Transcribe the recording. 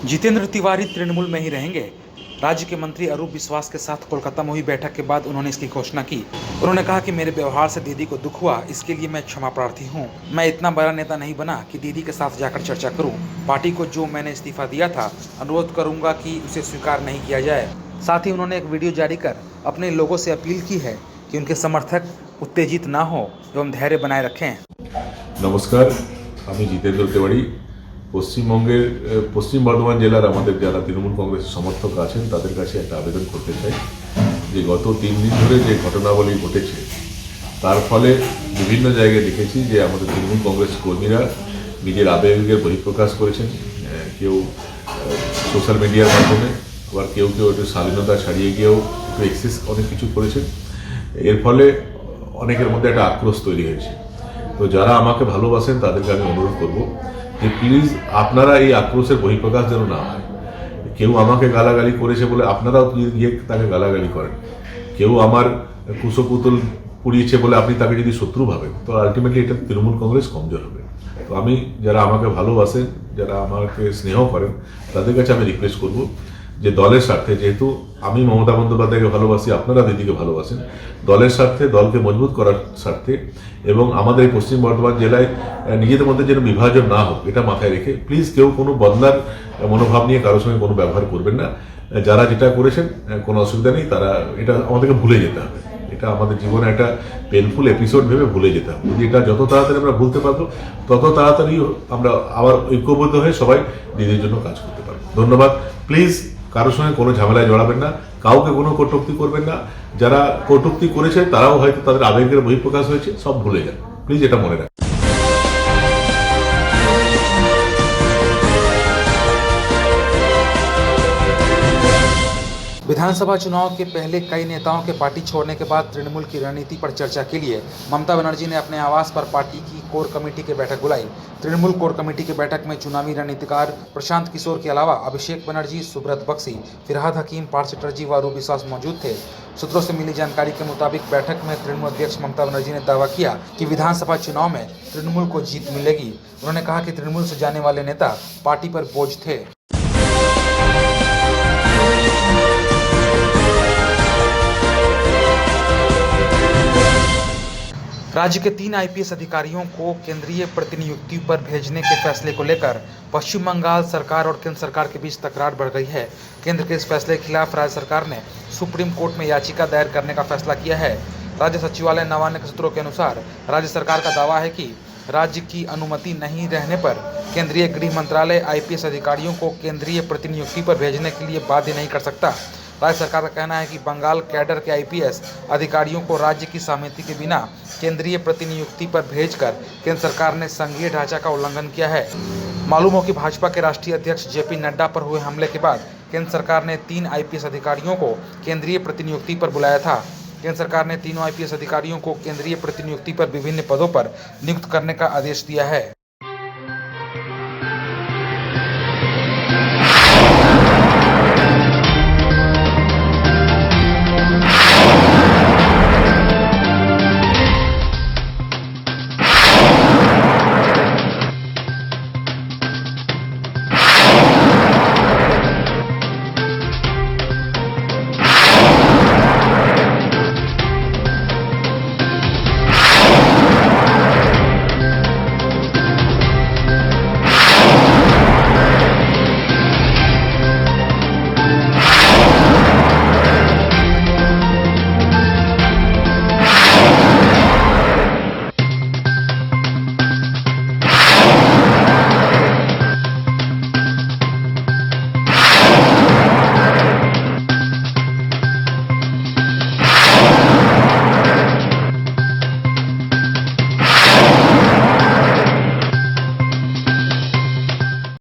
जितेंद्र तिवारी तृणमूल में ही रहेंगे। राज्य के मंत्री अरूप विश्वास के साथ कोलकाता में हुई बैठक के बाद उन्होंने इसकी घोषणा की। उन्होंने कहा कि मेरे व्यवहार से दीदी को दुख हुआ, इसके लिए मैं क्षमा प्रार्थी हूं। मैं इतना बड़ा नेता नहीं बना कि दीदी के साथ जाकर चर्चा करूं। पार्टी को जो मैंने इस्तीफा दिया था, अनुरोध करूंगा कि उसे स्वीकार नहीं किया जाए। साथ ही उन्होंने एक वीडियो जारी कर अपने लोगों से अपील की है कि उनके समर्थक उत्तेजित ना हो एवं धैर्य बनाए रखें। नमस्कार, আমি জিতেন্দ্র তেওয়ারি। পশ্চিমবঙ্গের পশ্চিম বর্ধমান জেলার আমাদের যারা তৃণমূল কংগ্রেসের সমর্থক আছেন তাদের কাছে একটা আবেদন করতে চাই যে গত 3 দিন ধরে যে ঘটনাবলী ঘটেছে তার ফলে বিভিন্ন জায়গায় দেখেছি যে আমাদের তৃণমূল কংগ্রেস কর্মীরা নিজের আবেগের বহিঃপ্রকাশ করেছেন। কেউ সোশ্যাল মিডিয়ার মাধ্যমে, আবার কেউ কেউ একটু শালীনতা ছাড়িয়ে গিয়েও একটু এক্সেস অনেক কিছু করেছেন। এর ফলে অনেকের মধ্যে একটা আক্রোশ তৈরি হয়েছে। তো যারা আমাকে ভালোবাসেন তাদেরকে আমি অনুরোধ করব যে প্লিজ আপনারা এই আক্রোশের বহিঃপ্রকাশ যেন না হয়। কেউ আমাকে গালাগালি করেছে বলে আপনারাও গিয়ে তাকে গালাগালি করেন। কেউ আমার কুশপুতুল পুড়িয়েছে বলে আপনি তাকে যদি শত্রু ভাবেন, তো আলটিমেটলি এটা তৃণমূল কংগ্রেস কমজোর হবে। তো আমি যারা আমাকে ভালোবাসেন, যারা আমাকে স্নেহ করেন, তাদের কাছে আমি রিকোয়েস্ট করব যে দলের স্বার্থে, যেহেতু আমি মমতা বন্দ্যোপাধ্যায়কে ভালোবাসি, আপনারা দিদিকে ভালোবাসেন, দলের স্বার্থে, দলকে মজবুত করার স্বার্থে এবং আমাদের এই পশ্চিম বর্ধমান জেলায় নিজেদের মধ্যে যেন বিভাজন না হোক, এটা মাথায় রেখে প্লিজ কেউ কোনো বদলার মনোভাব নিয়ে কারোর সঙ্গে কোনো ব্যবহার করবেন না। যারা যেটা করেছেন কোনো অসুবিধা নেই, তারা এটা আমাদেরকে ভুলে যেতে হবে। এটা আমাদের জীবনে একটা পেনফুল এপিসোড ভেবে ভুলে যেতে হবে। যদি এটা যত তাড়াতাড়ি আমরা ভুলতে পারবো, তত তাড়াতাড়ি আমরা আবার ঐক্যবদ্ধ হয়ে সবাই দিদির জন্য কাজ করতে পারবো। ধন্যবাদ। প্লিজ কারোর সঙ্গে কোনো ঝামেলায় জড়াবেন না, কাউকে কোনো কটূক্তি করবেন না। যারা কটূক্তি করেছে তারাও হয়তো তাদের আবেগের বহিঃপ্রকাশ হয়েছে, সব ভুলে যান। প্লিজ এটা মনে রাখবেন। विधानसभा चुनाव के पहले कई नेताओं के पार्टी छोड़ने के बाद तृणमूल की रणनीति पर चर्चा के लिए ममता बनर्जी ने अपने आवास पर पार्टी की कोर कमेटी की बैठक बुलाई। तृणमूल कोर कमेटी की बैठक में चुनावी रणनीतिकार प्रशांत किशोर के अलावा अभिषेक बनर्जी, सुब्रत बख्शी, फिरहाद हकीम, पार्थ चटर्जी व अरूप विश्वास मौजूद थे। सूत्रों से मिली जानकारी के मुताबिक बैठक में तृणमूल अध्यक्ष ममता बनर्जी ने दावा किया कि विधानसभा चुनाव में तृणमूल को जीत मिलेगी। उन्होंने कहा कि तृणमूल से जाने वाले नेता पार्टी पर बोझ थे। राज्य के 3 आईपीएस अधिकारियों को केंद्रीय प्रतिनियुक्ति पर भेजने के फैसले को लेकर पश्चिम बंगाल सरकार और केंद्र सरकार के बीच तकरार बढ़ गई है। केंद्र के इस फैसले के खिलाफ राज्य सरकार ने सुप्रीम कोर्ट में याचिका दायर करने का फैसला किया है। राज्य सचिवालय नवान्न के सूत्रों के अनुसार राज्य सरकार का दावा है कि राज्य की अनुमति नहीं रहने पर केंद्रीय गृह मंत्रालय आईपीएस अधिकारियों को केंद्रीय प्रतिनियुक्ति पर भेजने के लिए बाध्य नहीं कर सकता। राज्य सरकार का कहना है कि बंगाल कैडर के आईपीएस अधिकारियों को राज्य की सहमति के बिना केंद्रीय प्रतिनियुक्ति पर भेजकर केंद्र सरकार ने संघीय ढांचा का उल्लंघन किया है। मालूम हो कि भाजपा के राष्ट्रीय अध्यक्ष जेपी नड्डा पर हुए हमले के बाद केंद्र सरकार ने 3 आईपीएस अधिकारियों को केंद्रीय प्रतिनियुक्ति पर बुलाया था। केंद्र सरकार ने तीनों आईपीएस अधिकारियों को केंद्रीय प्रतिनियुक्ति पर विभिन्न पदों पर नियुक्त करने का आदेश दिया है।